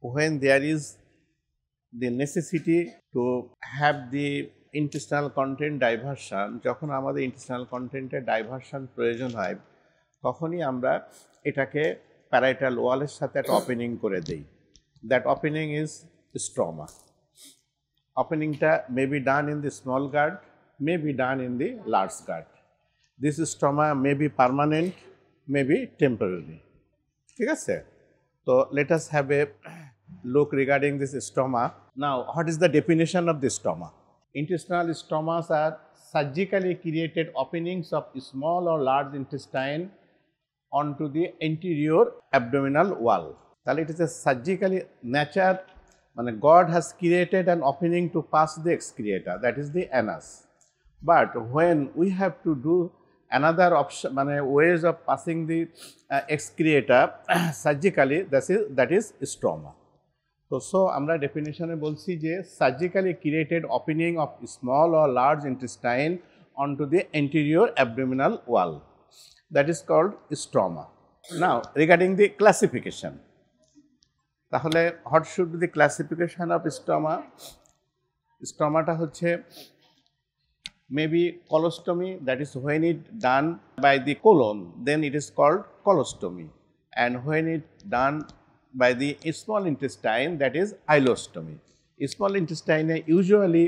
when there is the necessity to have the intestinal content diversion, যখন আমাদের intestinal content-এর diversion প্রয়োজন হয় তখনই আমরা এটাকে parietal wall-এর সাথে একটা opening করে দেই। That opening is stroma. Opening-টা may be done in the small gut, may be done in the large gut. This stroma may be permanent, may be temporary. ঠিক আছে? So let us have a look regarding this stroma. Now, what is the definition of the stroma? Intestinal stromas are surgically created openings of small or large intestine onto the anterior abdominal wall. তাহলে it is a surgically nature, মানে God has created an opening to pass the excreta, that is the anus. But when we have to do another option, মানে ways of passing the excreta surgically, that is stroma. So আমরা ডেফিনিশনে বলছি যে surgically created opening of small or large intestine onto the anterior abdominal wall, that is called stroma. Now regarding the classification, তাহলে what should be the classification of stroma? Stromata হচ্ছে maybe colostomy, that is when it done by the colon, then it is called colostomy, and when it done by the small intestine, that is ileostomy. Small intestine usually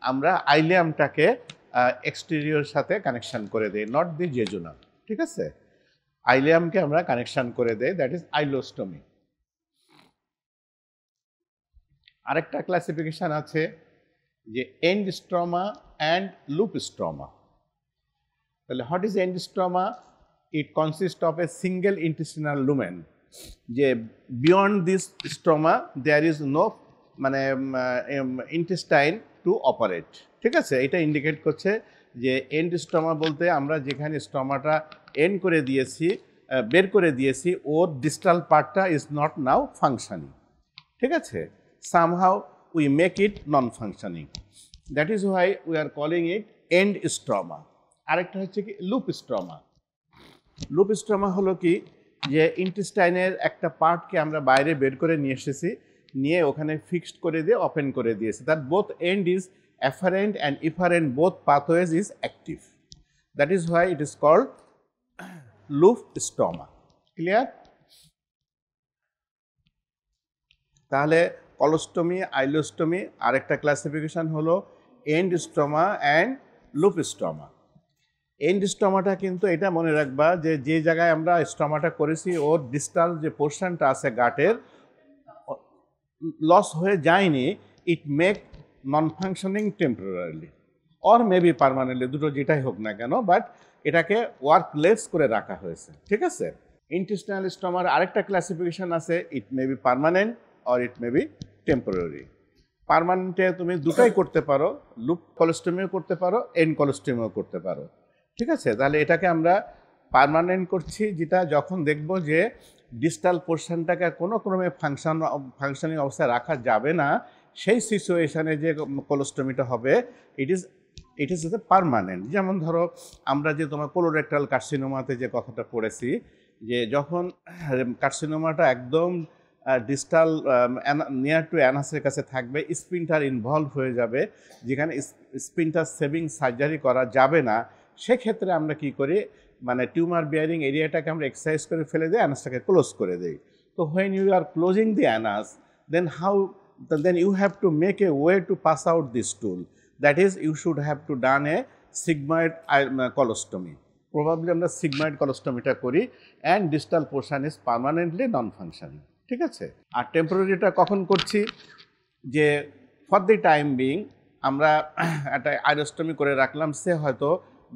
আমরা ileumটাকে exterior সাথে connection করে দেই, not the jejunum, ঠিক আছে? ileumকে আমরা connection করে দেই, that is ileostomy. আরেকটা ক্লাসিফিকেশন আছে যে end stroma and loop stroma. তাহলে what is end stroma? It consists of a single intestinal lumen. যে beyond this stroma there is no মানে intestine to operate, ঠিক আছে? এটা ইন্ডিকেট করছে যে end stroma বলতে আমরা যেখানে স্টমাটা এন্ড করে দিয়েছি, বের করে দিয়েছি, ওর ডিস্টাল পার্টটা ইজ নট নাও ফাংশনিং, ঠিক আছে? somehow we make it non-functioning. That is why we are calling it end stroma. আরেকটা হচ্ছে কি loop stroma. loop stroma হলো কি যে ইন্টেস্টাইনের একটা পার্টকে আমরা বাইরে বের করে নিয়ে এসেছি, নিয়ে ওখানে ফিক্সড করে দিয়ে ওপেন করে দিয়েছি, that both end is afferent and efferent, both pathways is active. That is why it is called loop stroma. Clear? তাহলে কলোস্টমি, আইলোস্টমি, আরেকটা ক্লাসিফিকেশন হলো এন্ড স্ট্রমা অ্যান্ড লুপ স্ট্রমা। এন্ড স্ট্রমাটা কিন্তু এটা মনে রাখবা যে যে জায়গায় আমরা স্ট্রমাটা করেছি ওর ডিস্টাল যে পোর্শনটা আছে গাটের লস হয়ে যায়নি, it make non functioning temporarily or maybe permanently, দুটো যেটাই হোক না কেন, বাট এটাকে ওয়ার্কলেস করে রাখা হয়েছে, ঠিক আছে? ইন্টেস্টিনাল স্ট্রমার আরেকটা ক্লাসিফিকেশন আছে, it may be permanent or it may be temporary. পার্মানেন্টে তুমি দুটাই করতে পারো, লুপ কলোস্টমিও করতে পারো, এন্ড কলোস্টমিও করতে পারো, ঠিক আছে? তাহলে এটাকে আমরা পার্মানেন্ট করছি যেটা যখন দেখব যে ডিস্টাল পোর্শনটাকে কোনো ক্রমে ফাংশনিং অবস্থায় রাখা যাবে না, সেই সিচুয়েশনে যে কলোস্টমিটা হবে ইট ইজ পার্মানেন্ট। যেমন ধরো আমরা যে তোমার কোলোরেক্টাল কার্সিনোমাতে যে কথাটা পড়েছি, যে যখন কার্সিনোমাটা একদম ডিস্টাল নিয়ার টু অ্যানাসের কাছে থাকবে, স্পিনটার ইনভলভ হয়ে যাবে, যেখানে স্পিনটার সেভিং সার্জারি করা যাবে না, সেক্ষেত্রে আমরা কি করি, মানে টিউমার বিয়ারিং এরিয়াটাকে আমরা এক্সারসাইজ করে ফেলে দিই, অ্যানাসটাকে ক্লোজ করে দিই। তো when you are closing the anus, then you have to make a way to pass out this stool, that is you should have to done a sigmoid colostomy. Probably আমরা sigmoid colostomy-টা করি, and distal portion is permanently non-functioning, ঠিক আছে? আর টেম্পোরারিটা কখন করছি, যে for the time being আমরা একটা আইলোস্টমি করে রাখলাম, সে হয়তো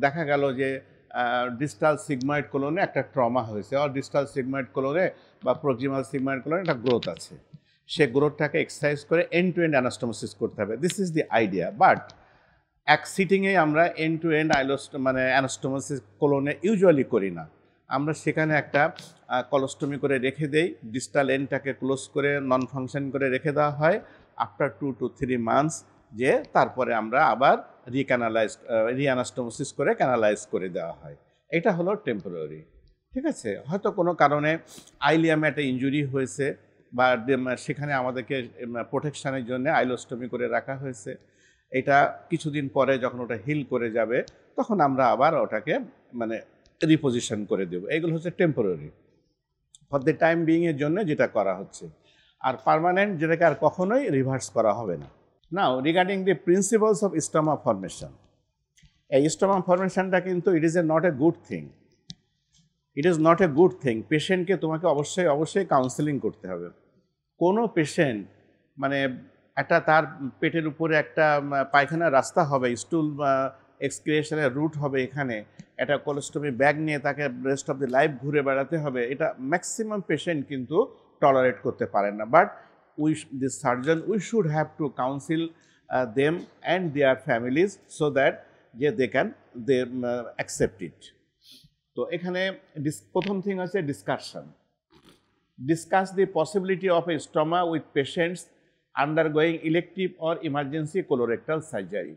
দেখা গেল যে ডিস্টাল সিগময়েড কোলনে একটা ট্রমা হয়েছে, আর ডিস্টাল সিগময়েড কোলনে বা প্রক্সিমাল সিগময়েড কোলনে একটা গ্রোথ আছে, সে গ্রোথটাকে এক্সারসাইজ করে এন্ড টু এন্ড অ্যানাস্টোমোসিস করতে হবে। This is the idea. But এক সিটিংয়ে আমরা এন্ড টু এন্ড মানে অ্যানাস্টোমোসিস কোলনে ইউজুয়ালি করি না, আমরা সেখানে একটা কলোস্টমি করে রেখে দেই, ডিস্টাল এন্ডটাকে ক্লোজ করে নন ফাংশন করে রেখে দেওয়া হয়। আফটার 2 to 3 months যে তারপরে আমরা আবার রিঅ্যানাস্টোমোসিস করে ক্যানালাইজ করে দেওয়া হয়। এটা হলো টেম্পোরারি, ঠিক আছে? হয়তো কোনো কারণে আইলিয়ামে একটা ইনজুরি হয়েছে বা সেখানে আমাদেরকে প্রোটেকশানের জন্য আইলোস্টমি করে রাখা হয়েছে। এটা কিছুদিন পরে যখন ওটা হিল করে যাবে তখন আমরা আবার ওটাকে মানে রিপোজিশন করে দেব। এগুলো হচ্ছে টেম্পোরারি, ফর দ্য টাইম বিইংয়ের জন্য যেটা করা হচ্ছে। আর পার্মানেন্ট যেটাকে আর কখনোই রিভার্স করা হবে না। Now regarding the principles of stoma formation, এই স্টোমা ফরমেশনটা কিন্তু it is not a good thing, it is not a good thing. পেশেন্টকে তোমাকে অবশ্যই কাউন্সেলিং করতে হবে। কোনো পেশেন্ট মানে একটা তার পেটের উপরে একটা পায়খানার রাস্তা হবে, স্টুল এক্সক্রিয়েশনের রুট হবে, এখানে একটা কোলোস্টমি ব্যাগ নিয়ে তাকে রেস্ট অফ দি লাইফ ঘুরে বেড়াতে হবে, এটা ম্যাক্সিমাম পেশেন্ট কিন্তু টলারেট করতে পারেন না। But the surgeon, we should have to counsel them and their families so that they can accept it. তো এখানে প্রথম থিং আছে discussion. Discuss the possibility of a stoma with patients undergoing elective or emergency colorectal surgery.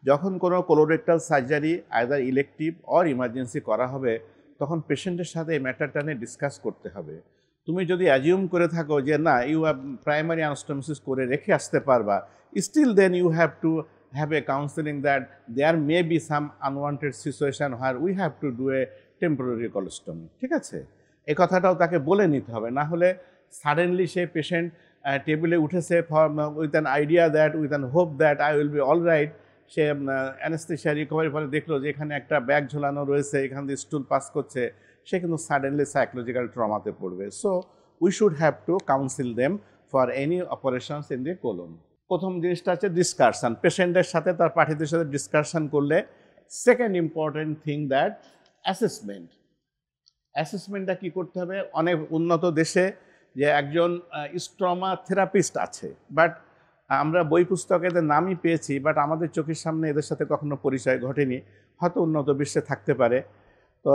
যখন কোনো colorectal surgery either elective or emergency করা হবে তখন পেশেন্টের সাথে এই ম্যাটারটা নিয়ে ডিসকাস করতে হবে। তুমি যদি অ্যাজিউম করে থাকো যে না ইউ হ্যাভ প্রাইমারি অ্যানাস্টোমোসিস করে রেখে আসতে পারবা, still then you have to have a counselling that there may be some unwanted situation where we have to do a temporary colostomy. ঠিক আছে, এই কথাটাও তাকে বলে নিতে হবে, না হলে সাডেনলি সে পেশেন্ট টেবিলে উঠেছে with an idea that with an hope that I will be all right, say anaesthesia recovery পরে দেখলো যে এখানে একটা ব্যাগ ঝোলানো রয়েছে, এখান দিয়ে স্টুল পাস করছে, সে কিন্তু সাডেনলি সাইকোলজিক্যাল ট্রমাতে পড়বে। So we should have two council them for any operations in the colon. প্রথম জিনিসটা হচ্ছে ডিসকাশন, পেশেন্টের সাথে তার পার্টিদের সাথে ডিসকাশন করলে। Second important thing that assessment. অ্যাসেসমেন্টটা কী করতে হবে? অনেক উন্নত দেশে যে একজন স্ট্রমা থেরাপিস্ট আছে, বাট আমরা বই পুস্তকে এদের নামই পেয়েছি, বাট আমাদের চোখের সামনে এদের সাথে কখনো পরিচয় ঘটেনি। হয়তো উন্নত বিশ্বে থাকতে পারে, তো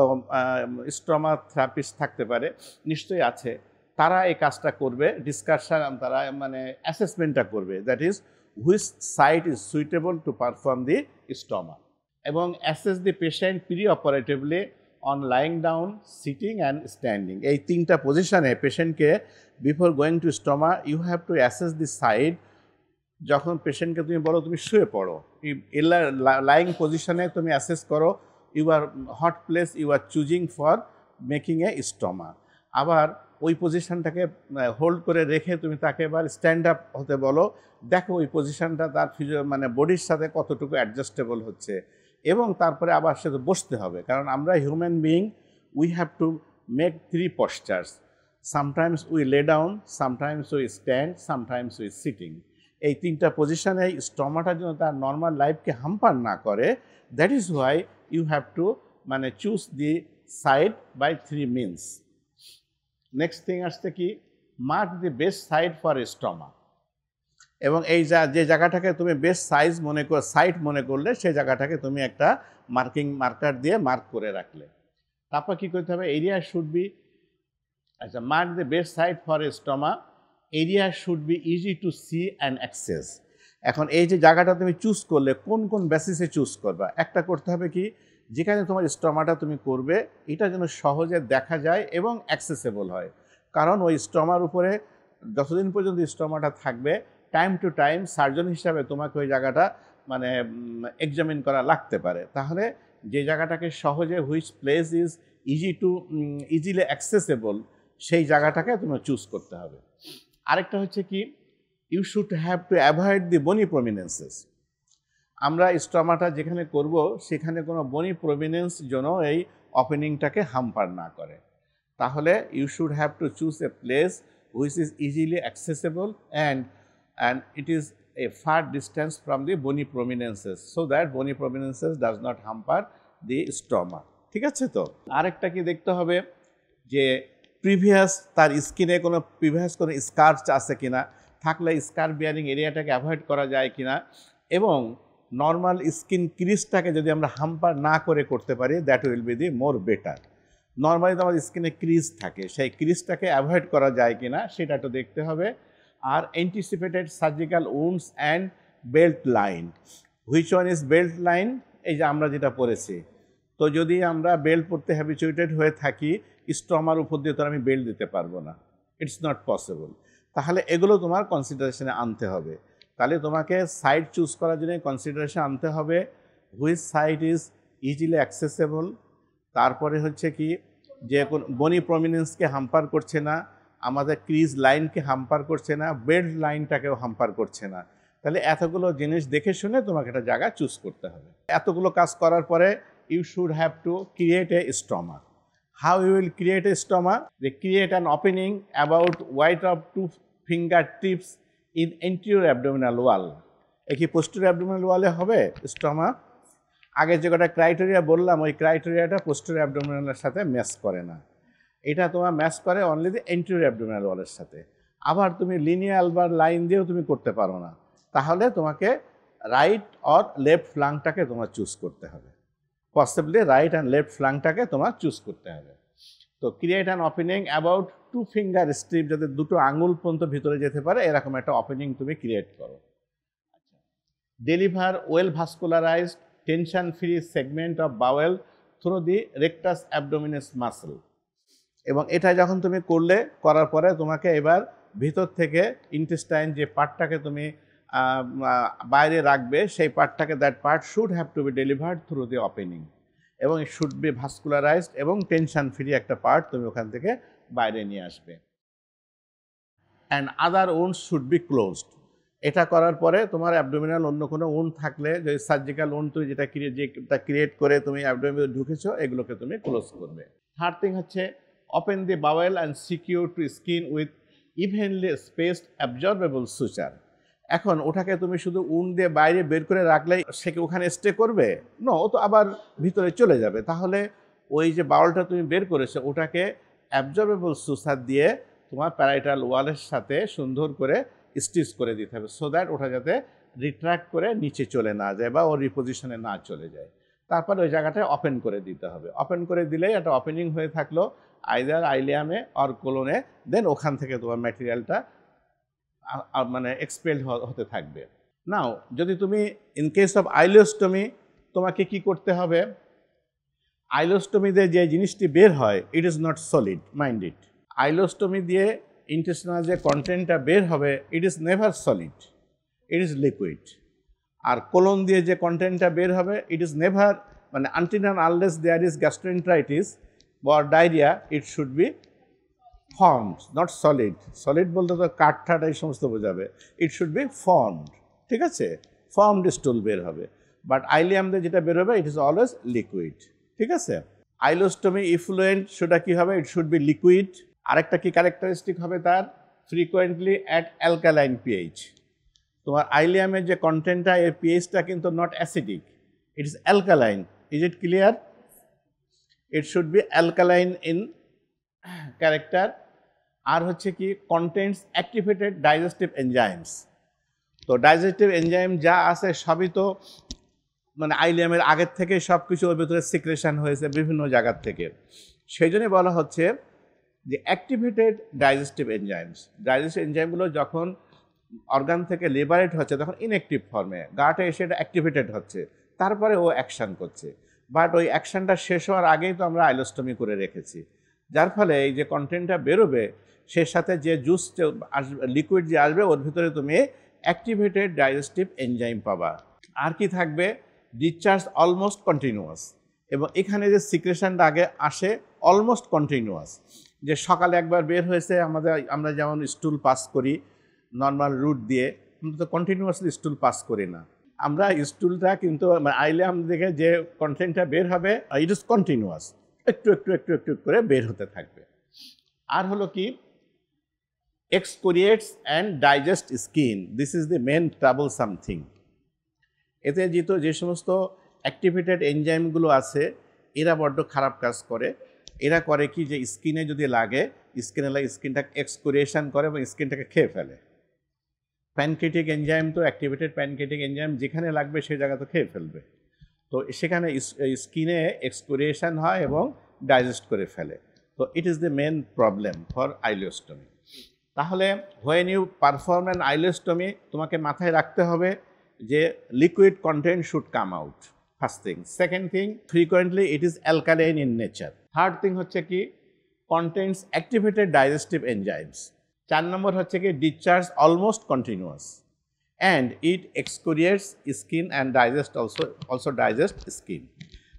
স্ট্রমা থেরাপিস্ট থাকতে পারে, নিশ্চয়ই আছে। তারা এই কাজটা করবে, ডিসকাশন, তারা মানে অ্যাসেসমেন্টটা করবে, that is which site is suitable to perform the stoma, এবং assess the patient pre operatively on lying down, sitting and standing. এই তিনটা পজিশনে পেশেন্টকে before going to stoma you have to assess the side. যখন পেশেন্টকে তুমি বলো তুমি শুয়ে পড়ো, লাইং পজিশনে তুমি অ্যাসেস করো, you are hot place you are choosing for making a stoma. আবার ওই পজিশনটাকে হোল্ড করে রেখে তুমি তাকে এবার স্ট্যান্ড আপ হতে বলো, দেখো ওই পজিশনটা তার মানে বডির সাথে কতটুকু অ্যাডজাস্টেবল হচ্ছে, এবং তারপরে আবার সে বসতে হবে, কারণ আমরা human being, we have to make 3 postures, sometimes we lay down, sometimes we stand, sometimes we sitting. এই তিনটা পজিশনে স্ট্রমাটার জন্য তার নর্মাল লাইফকে হাম্পার না করে, that is why you have to মানে choose the side by 3 means। Next thing আসছে কি, mark the best side for stoma, এবং এই যে জায়গাটাকে তুমি বেস্ট সাইড মনে করলে সেই জায়গাটাকে তুমি একটা মার্কার দিয়ে মার্ক করে রাখলে। তারপর কী করতে হবে, এরিয়া শুড বি, আচ্ছা, mark the best side for stoma, area should be easy to see and access. এখন এই যে জায়গাটা তুমি চুজ করলে কোন কোন বেসিসে চুজ করবা, একটা করতে হবে কি, যেখানে তোমার স্ট্রমাটা তুমি করবে এটা যেন সহজে দেখা যায় এবং অ্যাক্সেসেবল হয়, কারণ ওই স্ট্রমার উপরে যতদিন পর্যন্ত স্ট্রমাটা থাকবে টাইম টু টাইম সার্জন হিসাবে তোমাকে ওই জায়গাটা মানে এক্সামিন করা লাগতে পারে। তাহলে যে জায়গাটাকে সহজে which place is easily accessible সেই জায়গাটাকে তোমার চুজ করতে হবে। আরেকটা হচ্ছে কি, you should have to avoid the bony prominences. আমরা স্ট্রমাটা যেখানে করব সেখানে কোনো বনি প্রমিনেন্স যেন এই ওপেনিংটাকে হাম্পার না করে। তাহলে you should have to choose a place which is easily accessible and it is a far distance from the bony prominences so that bony prominences does not hamper the stroma। ঠিক আছে? তো আরেকটা কি দেখতে হবে যে তার স্কিনে কোনো প্রিভিয়াস কোনো স্কার্চ আছে কিনা, থাকলে স্কার বিয়ারিং এরিয়াটাকে অ্যাভয়েড করা যায় কিনা, এবং নর্মাল স্কিন ক্রিজটাকে যদি আমরা হাম্পার না করে করতে পারি that will be the more better. Normally তো আমাদের স্কিনে ক্রিজ থাকে, সেই ক্রিজটাকে অ্যাভয়েড করা যায় কিনা সেটা একটু দেখতে হবে। আর anticipated surgical wounds and belt line, which one is belt line, এই যে আমরা যেটা পড়েছি, তো যদি আমরা বেল্ট পরতে হ্যাবিচুয়েটেড হয়ে থাকি, স্ট্রমার উপর দিয়ে তো আমি বেল্ট দিতে পারবো না, ইটস নট পসিবল। তাহলে এগুলো তোমার কনসিডারেশনে আনতে হবে। তাহলে তোমাকে সাইট চুজ করার জন্য কনসিডারেশন আনতে হবে which site is easily accessible, তারপরে হচ্ছে কি যে বনি প্রমিনেন্সকে হাম্পার করছে না, আমাদের ক্রিজ লাইনকে হাম্পার করছে না, বেল্ট লাইনটাকেও হাম্পার করছে না। তাহলে এতগুলো জিনিস দেখে শুনে তোমাকে একটা জায়গা চুজ করতে হবে। এতগুলো কাজ করার পরে you should have to create a stoma. How you will create a stoma? They create an opening about wide of 2 fingertips in anterior abdominal wall. কি posterior abdominal wall এ হবে স্টমা? আগে যে কটা ক্রাইটেরিয়া বললাম ওই ক্রাইটেরিয়াটা posterior abdominal এর সাথে match করে না। এটা তোমার ম্যাচ করে only the anterior abdominal wall এর সাথে। আবার তুমি লিনিয়াল বা লাইন দিয়েও তুমি করতে পারো না। তাহলে তোমাকে রাইট অর লেফট ফ্লাঙ্কটাকে তোমার চুজ করতে হবে। পসিবলি রাইট অ্যান্ড লেফট ফ্লাঙ্কটাকে তোমার চুজ করতে হবে। তো create an opening about 2 finger strip, যাতে দুটো আঙুল পর্যন্ত ভিতরে যেতে পারে এরকম একটা ওপেনিং তুমি ক্রিয়েট করো। Deliver well vascularised tension free segment of bowel through the rectus abdominis muscle. এবং এটা যখন তুমি করার পরে তোমাকে এবার ভিতর থেকে ইন্টেস্টাইন যে পার্টটাকে তুমি বাইরে রাখবে সেই পার্টটাকে that part should have to be delivered through the opening, এবং ইট শুড বি ভাস্কুলারাইজড এবং টেনশন ফ্রি একটা পার্ট তুমি ওখান থেকে বাইরে নিয়ে আসবে। And other wounds should be closed. এটা করার পরে তোমার অ্যাবডোমিনাল অন্য কোনো উন্ড থাকলে, যে সার্জিক্যাল উন্ড তুমি যেটা ক্রিয়েট করে তুমি অ্যাবডোমিনাল ঢুকেছো এগুলোকে তুমি ক্লোজ করবে। থার্ড থিং হচ্ছে open the bowel and secure to skin with evenly spaced absorbable suture. এখন ওটাকে তুমি শুধু উন্ড দিয়ে বাইরে বের করে রাখলেই সে কি ওখানে স্টে করবে? নো, ও তো আবার ভিতরে চলে যাবে। তাহলে ওই যে বাউলটা তুমি বের করেছো ওটাকে অ্যাবজর্বেবল সুচার দিয়ে তোমার প্যারাইটাল ওয়ালের সাথে সুন্দর করে স্টিচ করে দিতে হবে, সো দ্যাট ওটা যাতে রিট্রাক্ট করে নিচে চলে না যায় বা ওর রিপোজিশনে না চলে যায়। তারপর ওই জায়গাটায় ওপেন করে দিতে হবে। ওপেন করে দিলেই একটা ওপেনিং হয়ে থাকলো আইদার আইলিয়ামে অর কোলনে, দেন ওখান থেকে তোমার ম্যাটেরিয়ালটা মানে এক্সপেল হতে থাকবে। নাও যদি তুমি ইন কেস অফ আইলিওস্টমি তোমাকে কি করতে হবে? আইলিওস্টমিতে যে জিনিসটি বের হয় it is not solid, mind it. Ileostomy দিয়ে ইন্টেস্টিনাল যে কন্টেন্টটা বের হবে it is never solid, it is liquid. আর কোলন দিয়ে যে কন্টেন্টটা বের হবে ইট ইজ নেভার, মানে until and unless there is gastroenteritis বা diarrhoea it should be formed, not solid. Solid বলতে তো কাঠঠাট এই সমস্ত বোঝাবে। ইট শুড বি ফর্মড, ঠিক আছে? ফর্মড স্টুল বের হবে। বাট আইলিয়াম দিয়ে যেটা বের হবে ইট ইজ অলওয়েজ লিকুইড, ঠিক আছে? আইলোস্টমি ইফ্লুয়েন্ট সেটা কী হবে? It should be liquid. আরেকটা কি ক্যারেক্টারিস্টিক হবে তার? Frequently at alkaline pH. তোমার আইলিয়ামের যে কন্টেন্টটা এর পিএইচটা কিন্তু not acidic, it is alkaline. Is it clear? It should be alkaline in character. আর হচ্ছে কি কন্টেন্টস অ্যাক্টিভেটেড ডাইজেস্টিভ এনজাইমস। তো ডাইজেস্টিভ এনজাইম যা আছে সবই তো মানে আইলিয়ামের আগের থেকে সব কিছু ওর ভিতরে সিক্রেশন হয়েছে বিভিন্ন জায়গার থেকে। সেই জন্যই বলা হচ্ছে যে অ্যাক্টিভেটেড ডাইজেস্টিভ এনজাইমস। ডাইজেস্টিভ এনজাইমগুলো যখন অর্গান থেকে লিবারেট হচ্ছে তখন ইনঅ্যাক্টিভ ফর্মে গাটে এসে এটা অ্যাক্টিভেটেড হচ্ছে, তারপরে ও অ্যাকশান করছে। বাট ওই অ্যাকশানটা শেষ হওয়ার আগেই তো আমরা আইলোস্টমি করে রেখেছি, যার ফলে এই যে কন্টেন্টটা বেরোবে সে সাথে যে জুস আসবে, লিকুইড যে আসবে ওর ভিতরে তুমি অ্যাক্টিভেটেড ডাইজেস্টিভ এনজাইম পাবা। আর কি থাকবে? Discharge almost continuous. এবং এখানে যে সিক্রেশনটা আগে আসে অলমোস্ট কন্টিনিউয়াস, যে সকালে একবার বের হয়েছে আমরা যেমন স্টুল পাস করি নর্মাল রুট দিয়ে, আমরা তো কন্টিনিউয়াসলি স্টুল পাস করি না। আমরা স্টুলটা কিন্তু আইলিয়াম থেকে যে কন্টেন্টটা বের হবে ইট ইজ কন্টিনিউয়াস, একটু একটু একটু একটু করে বের হতে থাকবে। আর হলো কি excoriates and digest skin, this is the main troublesome thing. এতে যে সমস্ত অ্যাক্টিভেটেড এনজাইমগুলো আছে এরা বড্ড খারাপ কাজ করে। এরা করে কি যে স্কিনে যদি লাগে স্কিনটাকে এক্সকোরিয়েশন করে এবং স্কিনটাকে খেয়ে ফেলে। প্যানক্রিয়েটিক এনজাইম তো অ্যাক্টিভেটেড প্যানক্রিয়েটিক এনজাইম যেখানে লাগবে সেই জায়গা তো খেয়ে ফেলবে, তো সেখানে স্কিনে এক্সকোরিয়েশন হয় এবং ডাইজেস্ট করে ফেলে। তো it is the main problem for ileostomy. তাহলে when you perform an ileostomy তোমাকে মাথায় রাখতে হবে যে liquid content should come out, first thing. Second thing, frequently it is alkaline in nature. Third thing হচ্ছে কি contains activated digestive enzymes. 4 নম্বর হচ্ছে কি discharge almost continuous and it excoriates skin and also digest skin.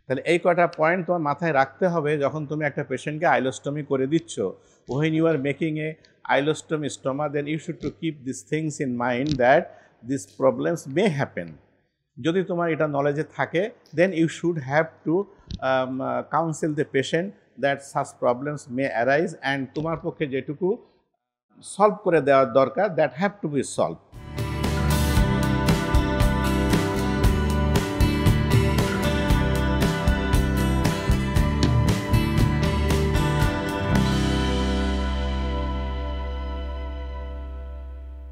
তাহলে এই কয়টা point তোমার মাথায় রাখতে হবে যখন তুমি একটা পেশেন্টকে আইলোস্টমি করে দিচ্ছ। when you are making a ileostomy stoma, then you should to keep these things in mind that these problems may happen. যদি তোমার এটা নলেজে থাকে, then you should have to counsel the patient that such problems may arise and তোমার পক্ষে যেটুকু solve করে দেওয়ার দরকার, that have to be solved.